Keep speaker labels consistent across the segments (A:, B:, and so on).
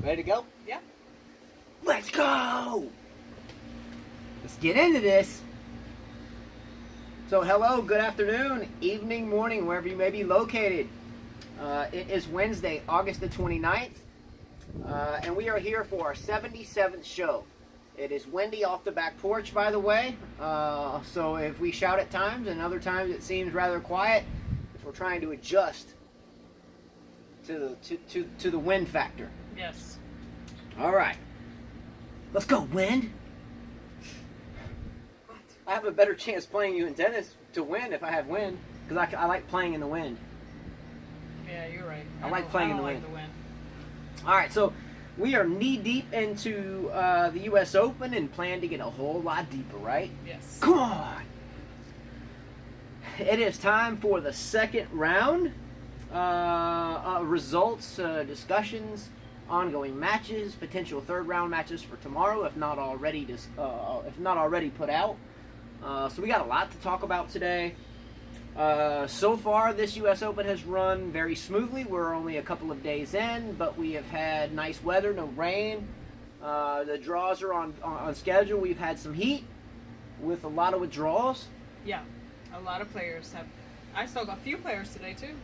A: Ready to go?
B: Yeah.
A: Let's go! Let's get into this. So hello, good afternoon, evening, morning, wherever you may be located. It is Wednesday, August the 29th, and we are here for our 77th show. It is windy off the back porch, by the way, so if we shout at times and other times it seems rather quiet, we're trying to adjust to the wind factor.
B: Yes.
A: All right. Let's go, wind.
B: What?
A: I have a better chance playing you in tennis to win if I have wind, because I like playing in the wind.
B: Yeah, you're right.
A: I like playing in the
B: like
A: wind.
B: the wind.
A: All right, so we are knee-deep into the U.S. Open and plan to get a whole lot deeper, right?
B: Yes.
A: Come on. It is time for the second round. Results, discussions, ongoing matches, potential third-round matches for tomorrow, if not already put out. So we got a lot to talk about today. So far, this U.S. Open has run very smoothly. We're only a couple of days in, but we have had nice weather, no rain. The draws are on schedule. We've had some heat with a lot of withdrawals.
B: Yeah, a lot of players have. I saw a few players today too,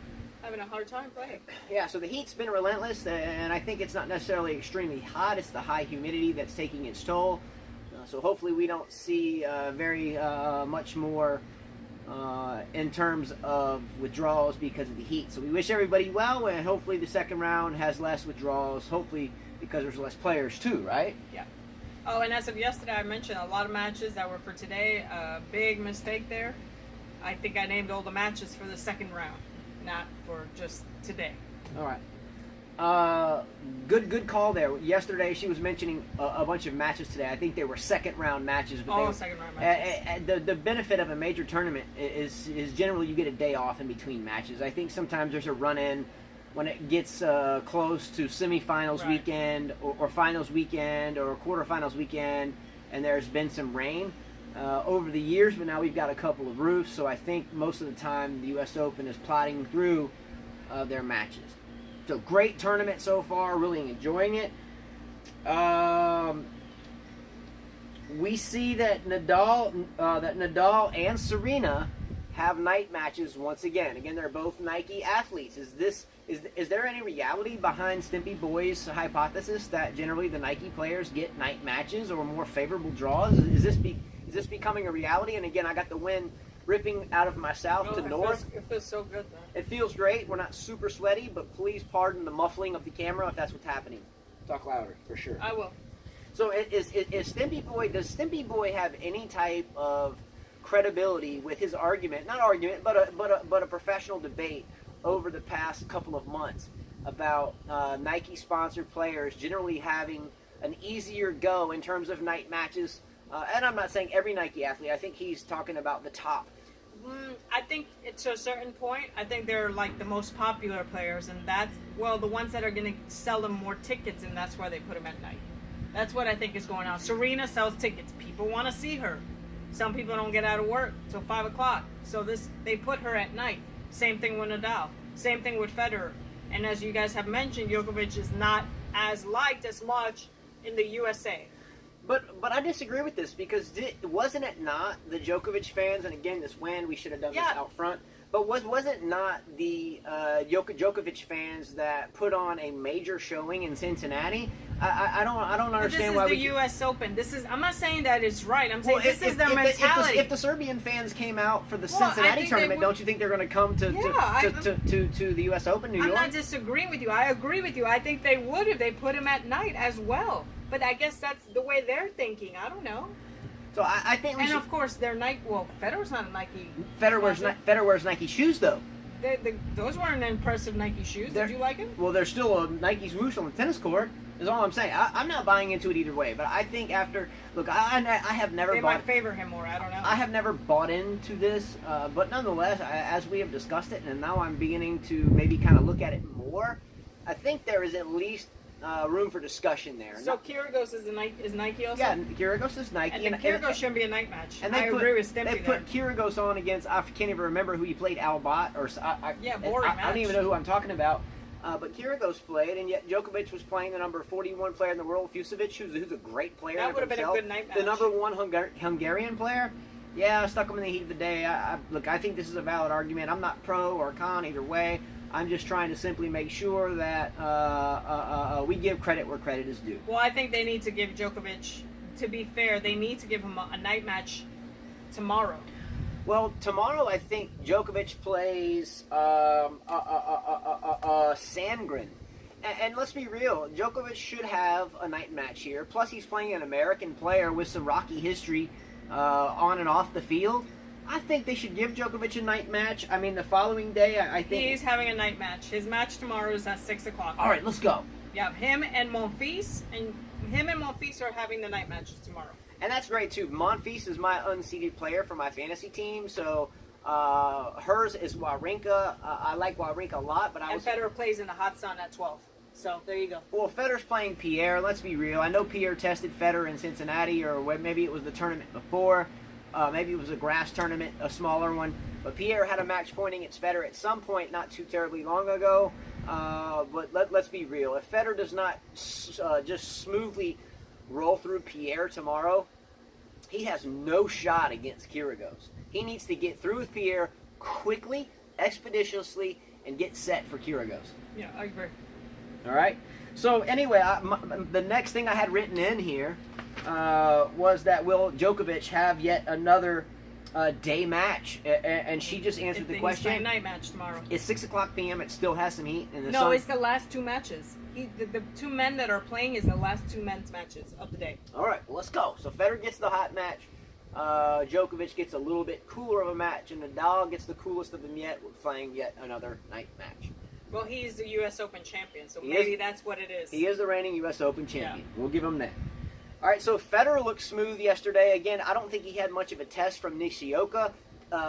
B: having a hard time playing.
A: Yeah, so the heat's been relentless, and I think it's not necessarily extremely hot. It's the high humidity that's taking its toll. So hopefully we don't see very much more in terms of withdrawals because of the heat. So we wish everybody well, and hopefully the second round has less withdrawals, hopefully because there's less players too, right?
B: Yeah. Oh, and as of yesterday, I mentioned a lot of matches that were for today. Big mistake there. I think I named all the matches for the second round, not for just today.
A: All right. Good call there. Yesterday she was mentioning a bunch of matches today. I think they were second round matches. But
B: Second round matches.
A: The benefit of a major tournament is generally you get a day off in between matches. I think sometimes there's a run-in when it gets close to semifinals
B: Right.
A: weekend or finals weekend or quarterfinals weekend, and there's been some rain over the years, but now we've got a couple of roofs, so I think most of the time the U.S. Open is plodding through their matches. So great tournament so far, really enjoying it. We see that Nadal and Serena have night matches once again. Again, they're both Nike athletes. Is there any reality behind Stimpy Boy's hypothesis that generally the Nike players get night matches or more favorable draws? Is this becoming a reality? And again, I got the wind ripping out of my south to north.
B: It feels so good though.
A: It feels great. We're not super sweaty, but please pardon the muffling of the camera if that's what's happening. Talk louder, for sure.
B: I will.
A: So does Stimpy Boy have any type of credibility with his argument, not argument, but a professional debate over the past couple of months about Nike-sponsored players generally having an easier go in terms of night matches? And I'm not saying every Nike athlete. I think he's talking about the top.
B: I think it's to a certain point. I think they're like the most popular players, and that's, well, the ones that are going to sell them more tickets, and that's why they put them at night. That's what I think is going on. Serena sells tickets. People want to see her. Some people don't get out of work till 5 o'clock, so they put her at night. Same thing with Nadal. Same thing with Federer. And as you guys have mentioned, Djokovic is not as liked as much in the USA.
A: But I disagree with this because wasn't it not the Djokovic fans, and again, this wind, we should have done this out front, but was it not the Djokovic fans that put on a major showing in Cincinnati? I don't understand why
B: we... This is the U.S. Open. I'm not saying that it's right. I'm saying this is their mentality.
A: If the Serbian fans came out for the Cincinnati tournament, don't you think they're going to come to the U.S. Open, New York?
B: I'm not disagreeing with you. I agree with you. I think they would if they put him at night as well. But I guess that's the way they're thinking. I don't know.
A: So I think we should...
B: of course, they're Nike... Well, Federer's not a Nike...
A: Federer wears Nike shoes, though.
B: Those weren't impressive Nike shoes. Did you like them?
A: Well, there's still a Nike swoosh on the tennis court, is all I'm saying. I'm not buying into it either way, but I think after... Look, I have never
B: They might favor him more. I don't know.
A: I have never bought into this, but nonetheless, as we have discussed it, and now I'm beginning to maybe kind of look at it more, I think there is at least room for discussion there.
B: So Kyrgios is Nike also?
A: Yeah, Kyrgios is Nike.
B: And Kyrgios shouldn't be a night match.
A: And
B: I agree with Stimpy.
A: They put Kyrgios on against, I can't even remember who he played, Albot, or
B: boring match.
A: I don't even know who I'm talking about. But Kyrgios played, and yet Djokovic was playing the number 41 player in the world, Fusovic, who's a great player.
B: That would have been a good night match.
A: The number one Hungarian player. Yeah, stuck him in the heat of the day. Look, I think this is a valid argument. I'm not pro or con either way. I'm just trying to simply make sure that we give credit where credit is due.
B: Well, I think they need to give Djokovic, to be fair, they need to give him a night match tomorrow.
A: Well, tomorrow I think Djokovic plays Sandgren. And let's be real, Djokovic should have a night match here. Plus, he's playing an American player with some rocky history on and off the field. I think they should give Djokovic a night match. I mean, the following day, I think...
B: He's having a night match. His match tomorrow is at 6 o'clock.
A: All right, let's go.
B: Yeah, him and Monfils are having the night matches tomorrow.
A: And that's great, too. Monfils is my unseeded player for my fantasy team, so hers is Wawrinka. I like Wawrinka a lot, but
B: Federer plays in the hot sun at 12. So, there you go.
A: Well, Federer's playing Pierre. Let's be real. I know Pierre tested Federer in Cincinnati, or maybe it was the tournament before. Maybe it was a grass tournament, a smaller one. But Pierre had a match point against Federer at some point not too terribly long ago. But let's be real. If Federer does not just smoothly roll through Pierre tomorrow, he has no shot against Kyrgios. He needs to get through with Pierre quickly, expeditiously, and get set for Kyrgios.
B: Yeah, I agree.
A: All right. So anyway, the next thing I had written in here was that will Djokovic have yet another day match? And she just answered the question.
B: It's night match tomorrow.
A: It's 6 o'clock p.m. It still has some heat in the sun.
B: No, it's the last two matches. The two men that are playing is the last two men's matches of the day.
A: All right, well, let's go. So Federer gets the hot match. Djokovic gets a little bit cooler of a match, and Nadal gets the coolest of them yet, playing yet another night match.
B: Well, he's the U.S. Open champion, so maybe that's what it is.
A: He is the reigning U.S. Open champion. Yeah. We'll give him that. All right, so Federer looked smooth yesterday. Again, I don't think he had much of a test from Nishioka.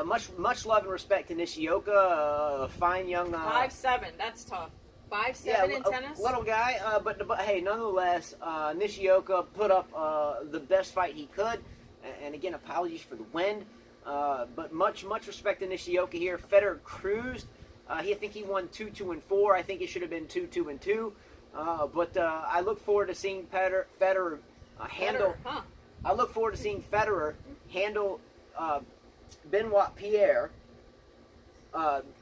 A: Much love and respect to Nishioka, fine young...
B: 5'7", that's tough. 5'7" in tennis?
A: Little guy, but hey, nonetheless, Nishioka put up the best fight he could. And again, apologies for the wind. But much respect to Nishioka here. Federer cruised. I think he won 2-2 and 4. I think it should have been 2-2 and 2. But I look forward to seeing Federer handle. I look forward to seeing Federer handle Benoit Pierre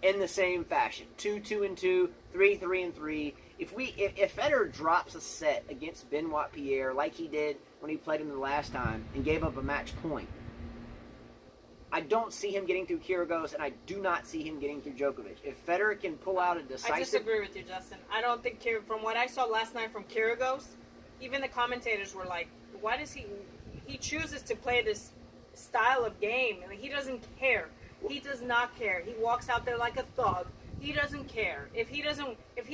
A: in the same fashion. 2-2 and 2, 3-3 and 3. If Federer drops a set against Benoit Pierre like he did when he played him the last time and gave up a match point, I don't see him getting through Kyrgios, and I do not see him getting through Djokovic. If Federer can pull out a decisive...
B: I disagree with you, Justin. I don't think... From what I saw last night from Kyrgios, even the commentators were like, why does he chooses to play this style of game? I mean, he doesn't care. He does not care. He walks out there like a thug. He doesn't care. If he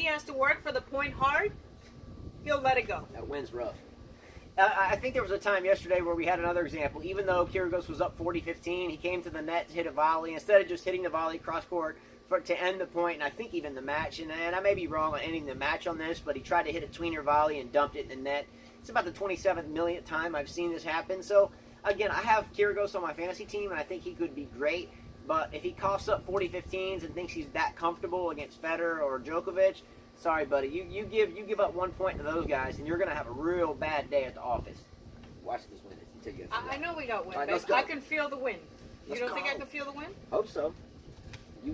B: has to work for the point hard, he'll let it go.
A: That wind's rough. I think there was a time yesterday where we had another example. Even though Kyrgios was up 40-15, he came to the net to hit a volley. Instead of just hitting the volley cross-court to end the point, and I think even the match, and I may be wrong on ending the match on this, but he tried to hit a tweener volley and dumped it in the net. It's about the 27th millionth time I've seen this happen. So, again, I have Kyrgios on my fantasy team, and I think he could be great. But if he coughs up 40-15s and thinks he's that comfortable against Federer or Djokovic, sorry, buddy. You give up 1 point to those guys, and you're going to have a real bad day at the office. Watch this wind.
B: I know we got wind,
A: right,
B: but I can feel the wind. You don't think I can feel the wind?
A: Hope so.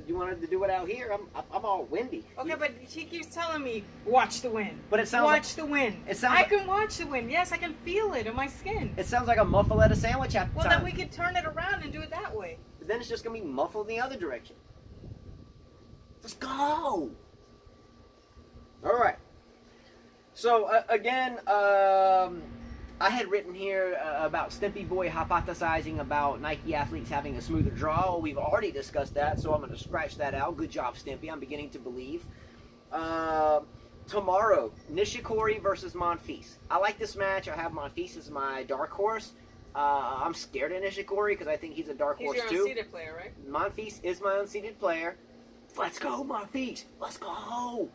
A: You wanted to do it out here. I'm all windy.
B: Okay, but he keeps telling me, watch the wind.
A: But it sounds
B: watch the wind. I can watch the wind. Yes, I can feel it in my skin.
A: It sounds like a muffaletta sandwich half the
B: Well,
A: time.
B: then we could turn it around and do it that way.
A: But then it's just going to be muffled in the other direction. Let's go. All right. So, again, I had written here about Stimpy Boy hypothesizing about Nike athletes having a smoother draw. We've already discussed that, so I'm going to scratch that out. Good job, Stimpy. I'm beginning to believe. Tomorrow, Nishikori versus Monfils. I like this match. I have Monfils as my dark horse. I'm scared of Nishikori because I think he's a dark horse, too.
B: He's your unseeded player, right?
A: Monfils is my unseeded player. Let's go, Monfils. Let's go.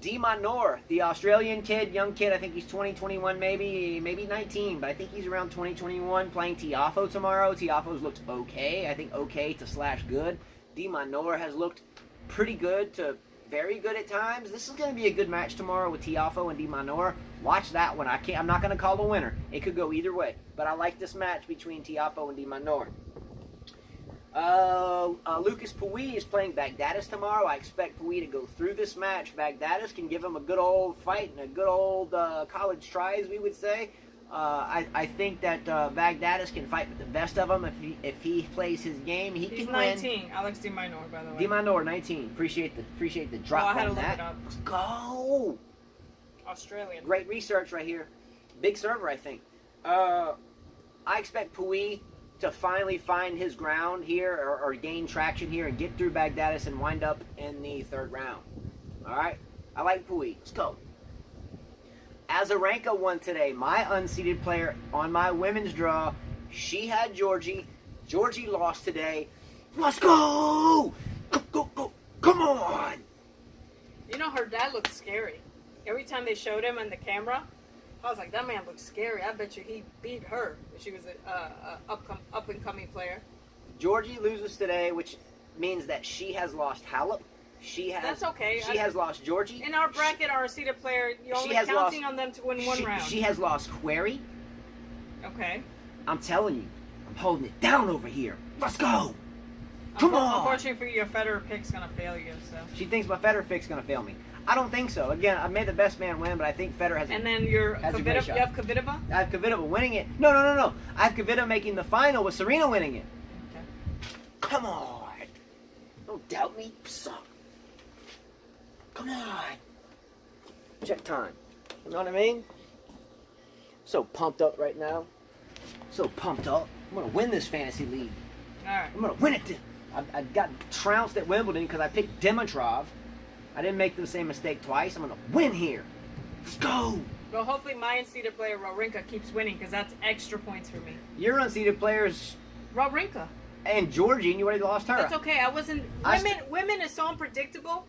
A: D. Manor, the Australian kid, young kid, I think he's 20, 21, maybe 19, but I think he's around 20, 21, playing Tiafoe tomorrow. Tiafoe's looked okay. I think okay to /good. D. Manor has looked pretty good to very good at times. This is going to be a good match tomorrow with Tiafoe and De Minaur. Watch that one. I'm not going to call the winner. It could go either way. But I like this match between Tiafoe and De Minaur. Lucas Pouille is playing Baghdatis tomorrow. I expect Pouille to go through this match. Baghdatis can give him a good old fight and a good old college try, as we would say. I think that Baghdatis can fight with the best of them if he plays his game. He's can
B: 19.
A: win.
B: Alex De Minaur, by the way.
A: De Minaur, 19. Appreciate the drop
B: I had
A: on
B: to
A: that.
B: look it up.
A: Let's go.
B: Australian.
A: Great research right here. Big server, I think. I expect Pouille to finally find his ground here or gain traction here and get through Baghdatis and wind up in the third round. All right? I like Pouille. Let's go. Azarenka won today. My unseeded player on my women's draw. She had Georgie. Georgie lost today. Let's go! Go, go, go. Come on!
B: You know, her dad looks scary. Every time they showed him on the camera, I was like, that man looks scary. I bet you he beat her if she was an up-and-coming player.
A: Georgie loses today, which means that she has lost Halep.
B: That's okay.
A: She has lost Georgie.
B: In our bracket, our seeded player, you're only counting on them to win one round.
A: She has lost Query.
B: Okay.
A: I'm telling you, I'm holding it down over here. Let's go. Come on.
B: Unfortunately for you, your Federer pick's going to fail you. So.
A: She thinks my Federer pick's going to fail me. I don't think so. Again, I made the best man win, but I think Federer has
B: And then you have Kvitova?
A: I have Kvitova winning it. No. I have Kvitova making the final with Serena winning it.
B: Okay.
A: Come on. Don't doubt me. Suck. Come on. Check time. You know what I mean? So pumped up right now. So pumped up. I'm going to win this fantasy league.
B: All right.
A: I'm going to win it. I got trounced at Wimbledon because I picked Dimitrov. I didn't make the same mistake twice. I'm going to win here. Let's go.
B: Well, hopefully my unseeded player, Wawrinka, keeps winning because that's extra points for me.
A: Your unseeded players...
B: Wawrinka.
A: And Georgie, and you already lost her.
B: That's okay. I wasn't... Women is so unpredictable.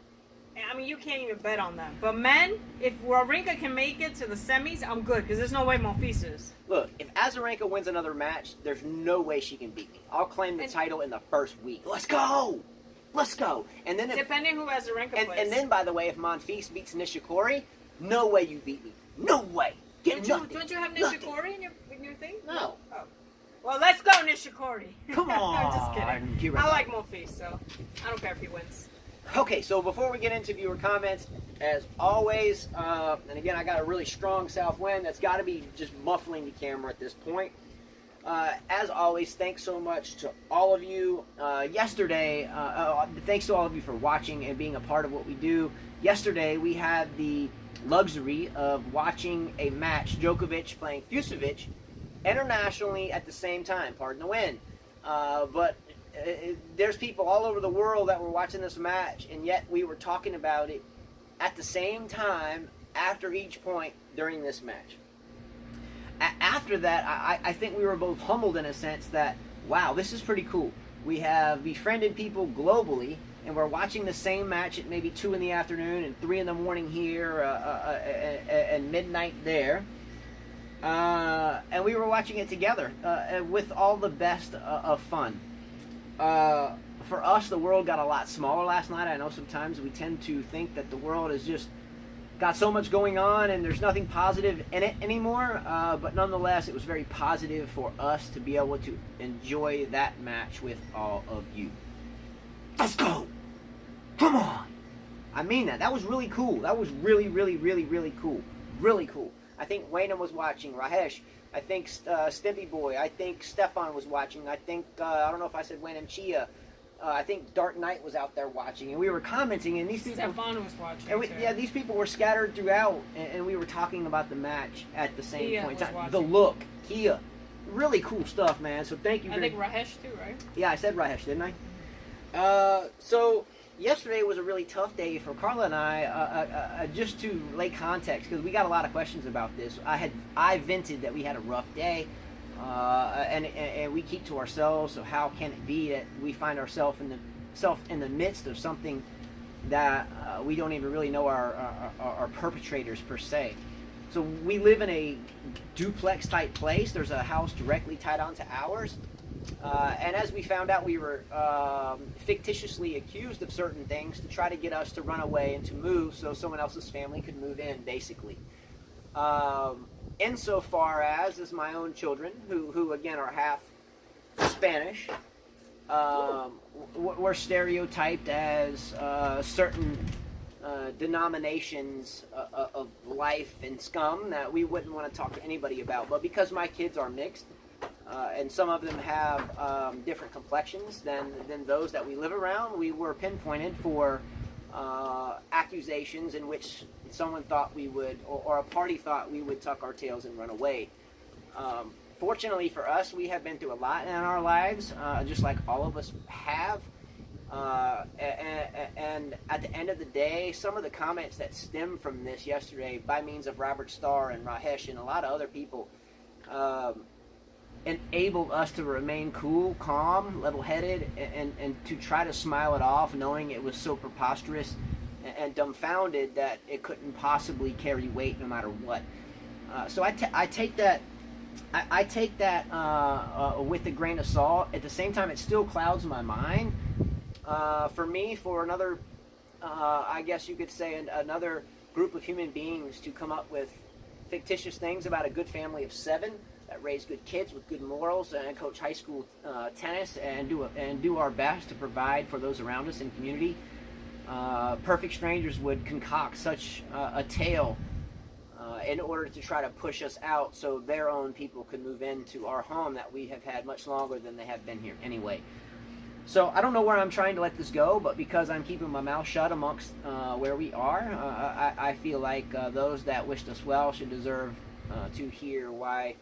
B: I mean, you can't even bet on them. But men, if Wawrinka can make it to the semis, I'm good because there's no way Monfils is.
A: Look, if Azarenka wins another match, there's no way she can beat me. I'll claim the title in the first week. Let's go! Let's go! And then
B: depending who Azarenka plays.
A: And then, by the way, if Monfils beats Nishikori, no way you beat me. No way!
B: Don't you have Nishikori in your thing?
A: No.
B: Oh. Well, let's go, Nishikori.
A: Come on!
B: I'm just kidding. I like Monfils, so I don't care if he wins.
A: Okay, so before we get into viewer comments, as always, and again, I got a really strong south wind that's got to be just muffling the camera at this point. As always, thanks so much to all of you. Yesterday, thanks to all of you for watching and being a part of what we do. Yesterday, we had the luxury of watching a match, Djokovic playing Fucsovics, internationally at the same time. Pardon the wind. But there's people all over the world that were watching this match, and yet we were talking about it at the same time after each point during this match. After that, I think we were both humbled in a sense that, wow, this is pretty cool. We have befriended people globally, and we're watching the same match at maybe 2 in the afternoon and 3 in the morning here and midnight there. And we were watching it together with all the best of fun. For us, the world got a lot smaller last night. I know sometimes we tend to think that the world has just got so much going on and there's nothing positive in it anymore. But nonetheless, it was very positive for us to be able to enjoy that match with all of you. Let's go! Come on! I mean that. That was really cool. That was really, really, really, really cool. Really cool. I think Wayne was watching. Rahesh. I think Stimpy Boy. I think Stefan was watching. I think, I don't know if I said Wayne and Chia. I think Dark Knight was out there watching. And we were commenting, and these people...
B: Stefan was watching,
A: and these people were scattered throughout, and we were talking about the match at the same point. The look. Kia. Really cool stuff, man. So thank you.
B: I think Rahesh, too, right?
A: Yeah, I said Rahesh, didn't I? So... Yesterday was a really tough day for Carla and I, just to lay context, because we got a lot of questions about this. I vented that we had a rough day, and we keep to ourselves, so how can it be that we find ourselves in the midst of something that we don't even really know our perpetrators per se. So we live in a duplex type place. There's a house directly tied onto ours. And as we found out, we were fictitiously accused of certain things to try to get us to run away and to move so someone else's family could move in, basically. Insofar as my own children, who again are half Spanish, were stereotyped as certain denominations of life and scum that we wouldn't want to talk to anybody about. But because my kids are mixed, and some of them have different complexions than those that we live around, we were pinpointed for accusations in which someone thought we would, or a party thought we would tuck our tails and run away. Fortunately for us, we have been through a lot in our lives, just like all of us have. And at the end of the day, some of the comments that stem from this yesterday by means of Robert Starr and Rahesh and a lot of other people enabled us to remain cool, calm, level-headed, and to try to smile it off, knowing it was so preposterous and dumbfounded that it couldn't possibly carry weight no matter what. So I take that with a grain of salt. At the same time, it still clouds my mind. For me, for another, I guess you could say, another group of human beings to come up with fictitious things about a good family of 7 that raise good kids with good morals and coach high school tennis and do our best to provide for those around us in community. Perfect strangers would concoct such a tale in order to try to push us out so their own people could move into our home that we have had much longer than they have been here anyway. So I don't know where I'm trying to let this go, but because I'm keeping my mouth shut amongst where we are, I feel like those that wished us well should deserve to hear why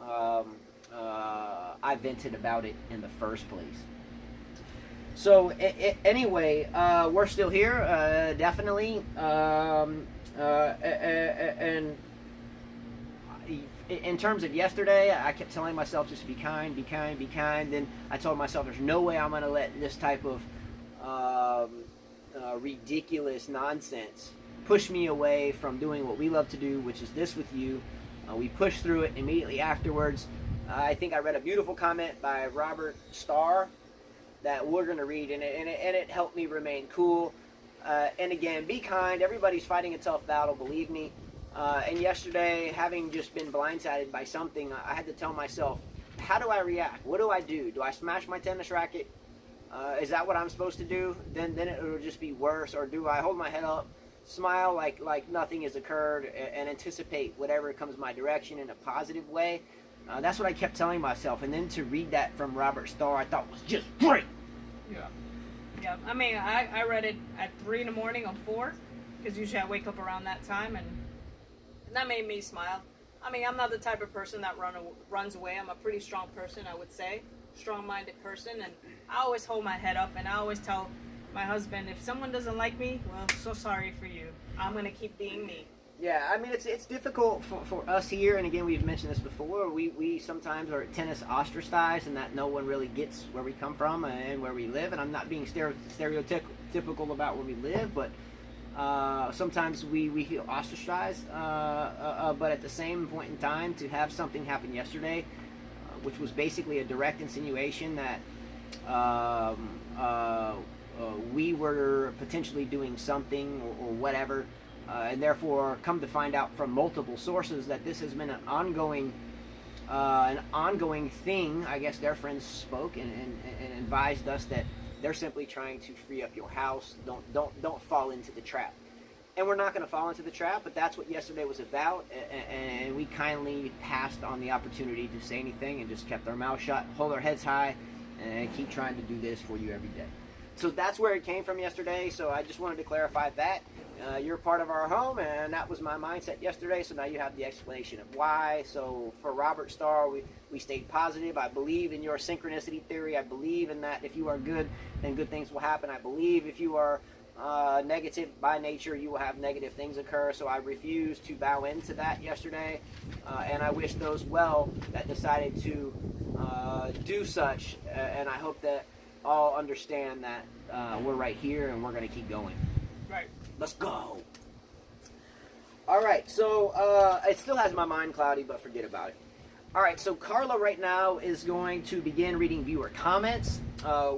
A: I vented about it in the first place. So anyway, we're still here, definitely, and in terms of yesterday, I kept telling myself just be kind, be kind, be kind. Then I told myself there's no way I'm going to let this type of ridiculous nonsense push me away from doing what we love to do, which is this with you. We pushed through it immediately afterwards. I think I read a beautiful comment by Robert Starr that we're going to read, and it helped me remain cool. And again, be kind. Everybody's fighting a tough battle, believe me. And yesterday, having just been blindsided by something, I had to tell myself, how do I react? What do I do? Do I smash my tennis racket? Is that what I'm supposed to do? Then it will just be worse. Or do I hold my head up, smile like nothing has occurred, and anticipate whatever comes my direction in a positive way? That's what I kept telling myself. And then to read that from Robert Starr, I thought was just great.
B: Yeah. Yeah. I mean, I read it at 3 in the morning or 4, because usually I wake up around that time, and that made me smile. I mean, I'm not the type of person that runs away. I'm a pretty strong person, I would say. Strong-minded person, and I always hold my head up, and I always tell my husband, if someone doesn't like me, well, so sorry for you. I'm going to keep being me.
A: Yeah, I mean, it's difficult for us here, and again, we've mentioned this before, we sometimes are tennis ostracized, and that no one really gets where we come from and where we live, and I'm not being stereotypical about where we live, but sometimes we feel ostracized, but at the same point in time, to have something happen yesterday, which was basically a direct insinuation that we were potentially doing something or whatever, and therefore come to find out from multiple sources that this has been an ongoing thing. I guess their friends spoke and advised us that they're simply trying to free up your house. Don't fall into the trap. And we're not going to fall into the trap, but that's what yesterday was about. And we kindly passed on the opportunity to say anything and just kept our mouth shut, hold our heads high, and keep trying to do this for you every day. So that's where it came from yesterday. So I just wanted to clarify that. You're part of our home, and that was my mindset yesterday. So now you have the explanation of why. So for Robert Starr, we stayed positive. I believe in your synchronicity theory. I believe in that if you are good, then good things will happen. I believe if you are negative by nature, you will have negative things occur. So I refused to bow into that yesterday, and I wish those well that decided to do such. And I hope that all understand that we're right here and we're going to keep going.
B: Right.
A: Let's go. All right, so it still has my mind cloudy, but forget about it. All right, so Carla right now is going to begin reading viewer comments.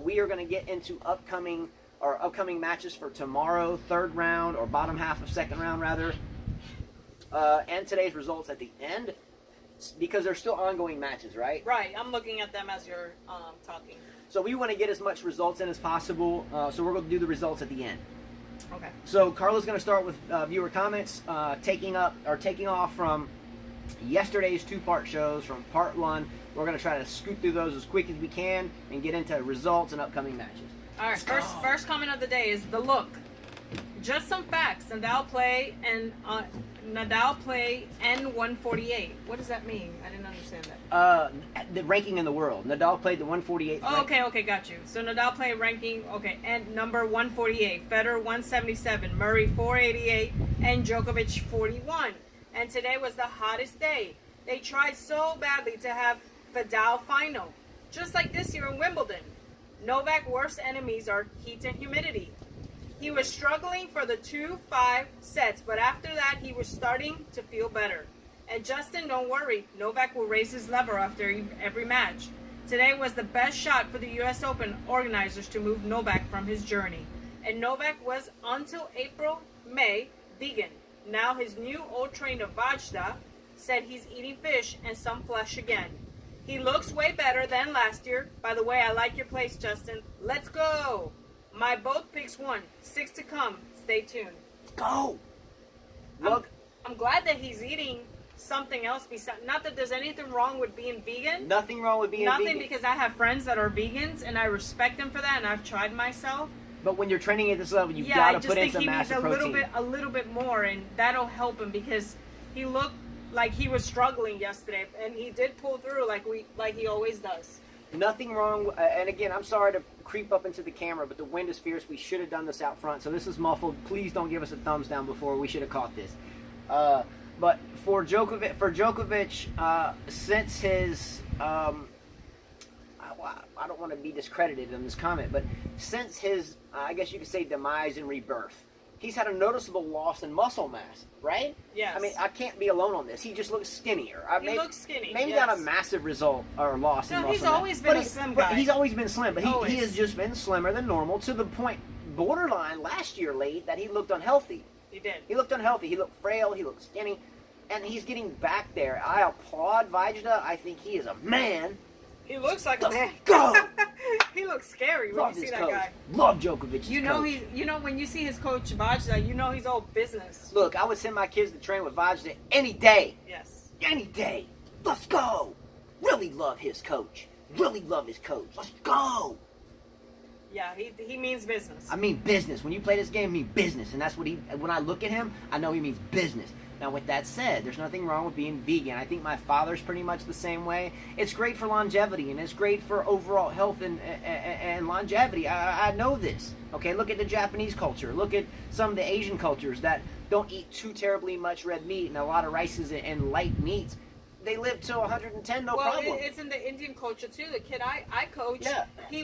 A: We are going to get into upcoming matches for tomorrow, third round or bottom half of second round rather, and today's results at the end, because they're still ongoing matches, right?
B: Right. I'm looking at them as you're talking.
A: So we want to get as much results in as possible. So we're going to do the results at the end.
B: Okay.
A: So Carla's going to start with viewer comments, taking off from yesterday's two-part shows. From part one, we're going to try to scoot through those as quick as we can and get into results and upcoming matches.
B: All right. First comment of the day is the look. Just some facts. Nadal play N148. What does that mean? I didn't understand that.
A: The ranking in the world. Nadal played the 148th.
B: Oh, okay, got you. So Nadal play ranking, and number 148. Federer 177, Murray 488, and Djokovic 41. And today was the hottest day. They tried so badly to have Nadal final, just like this year in Wimbledon. Novak's worst enemies are heat and humidity. He was struggling for the 2-5 sets, but after that, he was starting to feel better. And Justin, don't worry, Novak will raise his level after every match. Today was the best shot for the U.S. Open organizers to move Novak from his journey. And Novak was, until May, vegan. Now his new old trainer, Vajda, said he's eating fish and some flesh again. He looks way better than last year. By the way, I like your place, Justin. Let's go! My both picks won. 6 to come. Stay tuned.
A: Go!
B: I'm glad that he's eating something else besides. Not that there's anything wrong with being vegan.
A: Nothing wrong with being vegan.
B: Nothing, because I have friends that are vegans and I respect them for that, and I've tried myself.
A: But when you're training at this level, you've got to put in some massive protein.
B: I just think he needs a little bit more, and that'll help him, because he looked like he was struggling yesterday, and he did pull through like he always does.
A: Nothing wrong, and again, I'm sorry to creep up into the camera, but the wind is fierce. We should have done this out front, so this is muffled. Please don't give us a thumbs down before. We should have caught this. But for Djokovic, since his, I don't want to be discredited in this comment, but since his, I guess you could say, demise and rebirth, he's had a noticeable loss in muscle mass, right?
B: Yes.
A: I mean, I can't be alone on this. He just looks skinnier.
B: He looks skinny.
A: Maybe
B: yes.
A: not a massive result or loss in muscle mass.
B: He's always been a slim guy.
A: He's always been slim, but he
B: Always.
A: has just been slimmer than normal, to the point, borderline last year late, that he looked unhealthy.
B: He did.
A: He looked unhealthy. He looked frail. He looked skinny. And he's getting back there. I applaud Vajda. I think he is a man.
B: He looks like a man.
A: Go!
B: He looks scary when you see that guy.
A: Love Djokovic.
B: You know when you see his coach Vajda, you know he's all business.
A: Look, I would send my kids to train with Vajda any day.
B: Yes.
A: Any day. Let's go. Really love his coach. Really love his coach. Let's go.
B: Yeah, he means business.
A: I mean business. When you play this game, I mean business. And that's what when I look at him, I know he means business. Now, with that said, there's nothing wrong with being vegan. I think my father's pretty much the same way. It's great for longevity, and it's great for overall health and longevity. I know this. Okay, look at the Japanese culture. Look at some of the Asian cultures that don't eat too terribly much red meat and a lot of rices and light meats. They live to 110, no problem.
B: Well, it's in the Indian culture too. The kid I coach,
A: yeah.
B: he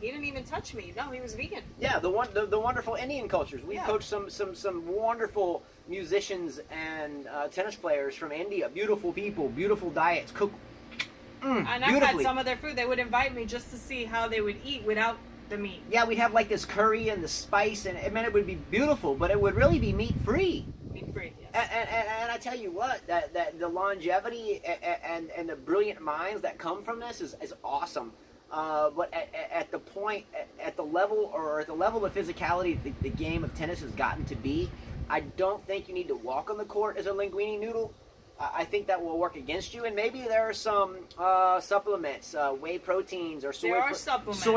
B: didn't even touch me. No, he was vegan.
A: Yeah, the wonderful Indian cultures. We coached some wonderful musicians and tennis players from India. Beautiful people, beautiful diets, cook.
B: And I've had some of their food. They would invite me just to see how they would eat without the meat.
A: Yeah, we'd have like this curry and the spice, and it would be beautiful, but it would really be meat free.
B: Meat free, yes.
A: And I tell you what, that the longevity and the brilliant minds that come from this is awesome. But at the level of physicality the game of tennis has gotten to be, I don't think you need to walk on the court as a linguine noodle. I think that will work against you, and maybe there are some supplements, whey proteins or soy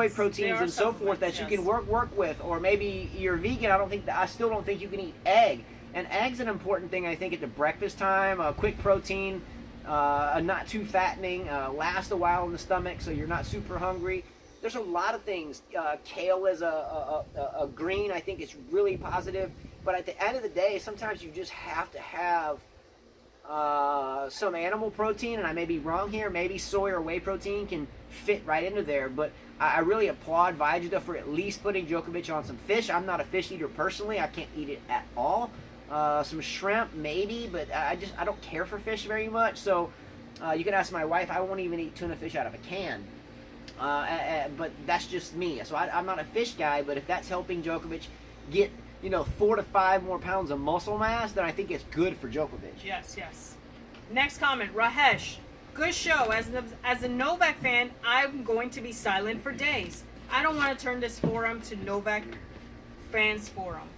A: proteins and so forth that you can work with, or maybe you're vegan. I still don't think you can eat egg, and egg's an important thing. I think at the breakfast time, a quick protein, not too fattening, last a while in the stomach, so you're not super hungry. There's a lot of things. Kale is a green. I think it's really positive, but at the end of the day, sometimes you just have to have some animal protein, and I may be wrong here. Maybe soy or whey protein can fit right into there, but I really applaud Vajda for at least putting Djokovic on some fish. I'm not a fish eater personally. I can't eat it at all. Some shrimp maybe, but I don't care for fish very much. So You can ask my wife. I won't even eat tuna fish out of a can. But that's just me. So I'm not a fish guy, but if that's helping Djokovic get, 4 to 5 more pounds of muscle mass, then I think it's good for Djokovic.
B: Yes, yes. Next comment, Rahesh. Good show. As a Novak fan, I'm going to be silent for days. I don't want to turn this forum to Novak fans forum.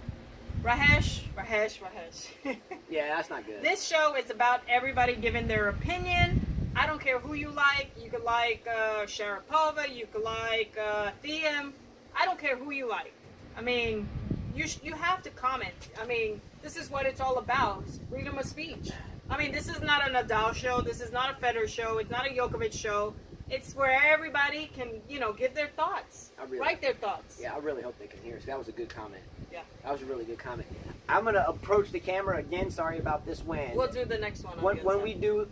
B: Rahesh.
A: Yeah, that's not good.
B: This show is about everybody giving their opinion. I don't care who you like. You could like Sharapova. You could like Thiem. I don't care who you like. I mean, you have to comment. I mean, this is what it's all about. Freedom of speech. I mean, this is not a Nadal show. This is not a Federer show. It's not a Djokovic show. It's where everybody can, give their thoughts. Write their thoughts.
A: Yeah, I really hope they can hear us. That was a good comment.
B: Yeah.
A: That was a really good comment. I'm going to approach the camera again. Sorry about this wind.
B: We'll do the next one.
A: When we do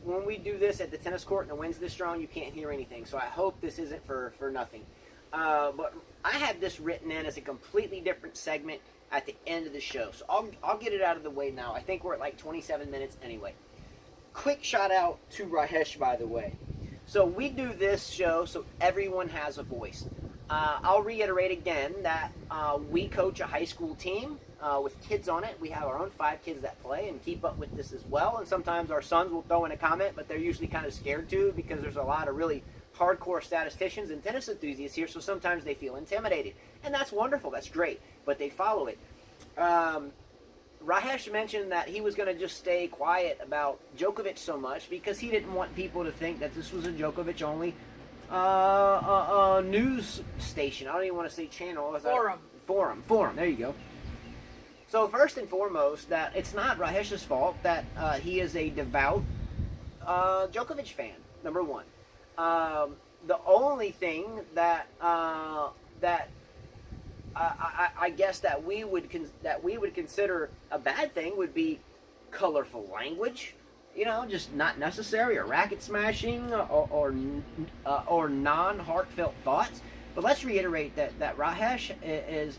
A: this at the tennis court and the wind's this strong, you can't hear anything. So I hope this isn't for nothing. But I had this written in as a completely different segment at the end of the show. So I'll get it out of the way now. I think we're at like 27 minutes anyway. Quick shout out to Rahesh, by the way. So we do this show so everyone has a voice. I'll reiterate again that we coach a high school team with kids on it. We have our own 5 kids that play and keep up with this as well. And sometimes our sons will throw in a comment, but they're usually kind of scared to because there's a lot of really hardcore statisticians and tennis enthusiasts here. So sometimes they feel intimidated. And that's wonderful. That's great. But they follow it. Rahesh mentioned that he was going to just stay quiet about Djokovic so much because he didn't want people to think that this was a Djokovic-only news station. I don't even want to say channel. Forum. There you go. So first and foremost, that it's not Rahesh's fault that he is a devout Djokovic fan. Number one. The only thing that I guess that we would consider a bad thing would be colorful language, just not necessary, or racket smashing, or non-heartfelt thoughts. But let's reiterate that Rahesh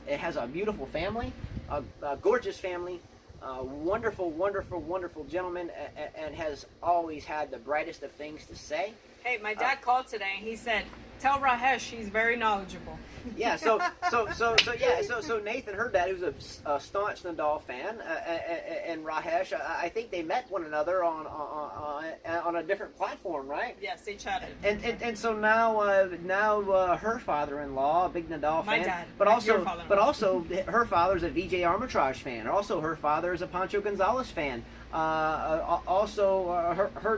A: has a beautiful family, a gorgeous family, wonderful gentleman, and has always had the brightest of things to say.
B: Hey, my dad called today and he said, "Tell Rahesh he's very knowledgeable."
A: Yeah, so Nathan, her dad, who's a staunch Nadal fan, and Rahesh, I think they met one another on a different platform, right?
B: Yes, they chatted.
A: And so now her father-in-law, a big Nadal
B: My
A: fan,
B: dad,
A: but
B: your
A: also her father's a Vijay Armitage fan. Also, her father is a Pancho Gonzalez fan. Her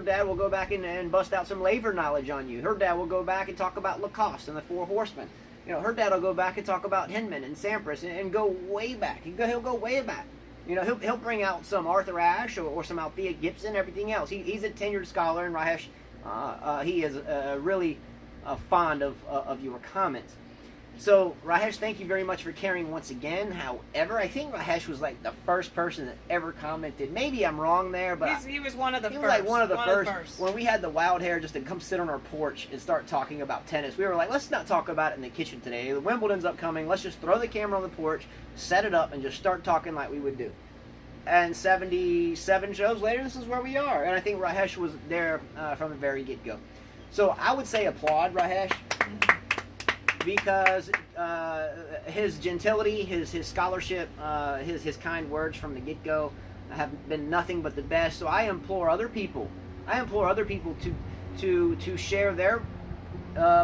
A: dad will go back and bust out some labor knowledge on you. Her dad will go back and talk about Lacoste and the Four Horsemen. Her dad will go back and talk about Hinman and Sampras and go way back. He'll go way back. He'll bring out some Arthur Ashe or some Althea Gibson, everything else. He's a tenured scholar, and Rahesh, he is really fond of your comments. So, Rahesh, thank you very much for caring once again. However, I think Rahesh was like the first person that ever commented. Maybe I'm wrong there, but
B: he was one of the
A: he
B: first.
A: was like one of the first. When we had the wild hair just to come sit on our porch and start talking about tennis, we were like, let's not talk about it in the kitchen today. The Wimbledon's upcoming. Let's just throw the camera on the porch, set it up, and just start talking like we would do. And 77 shows later, this is where we are. And I think Rahesh was there from the very get-go. So I would say applaud Rahesh. Because his gentility, his scholarship, his kind words from the get-go have been nothing but the best. So I implore other people to share their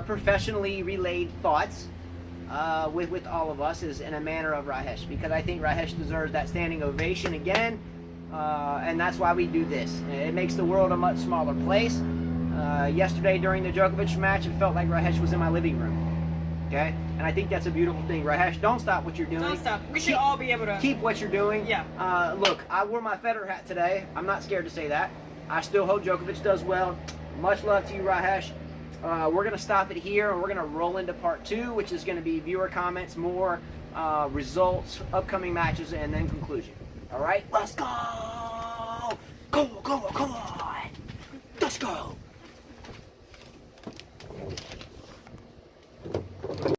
A: professionally relayed thoughts with all of us in a manner of Rahesh, because I think Rahesh deserves that standing ovation again, and that's why we do this. It makes the world a much smaller place. Yesterday during the Djokovic match, it felt like Rahesh was in my living room. Okay, and I think that's a beautiful thing. Rahesh, don't stop what you're doing.
B: Don't stop. We should all be able to
A: keep what you're doing.
B: Yeah.
A: Look, I wore my Federer hat today. I'm not scared to say that. I still hope Djokovic does well. Much love to you, Rahesh. We're going to stop it here, and we're going to roll into part 2, which is going to be viewer comments, more results, upcoming matches, and then conclusion. All right, let's go. Come on. Let's go.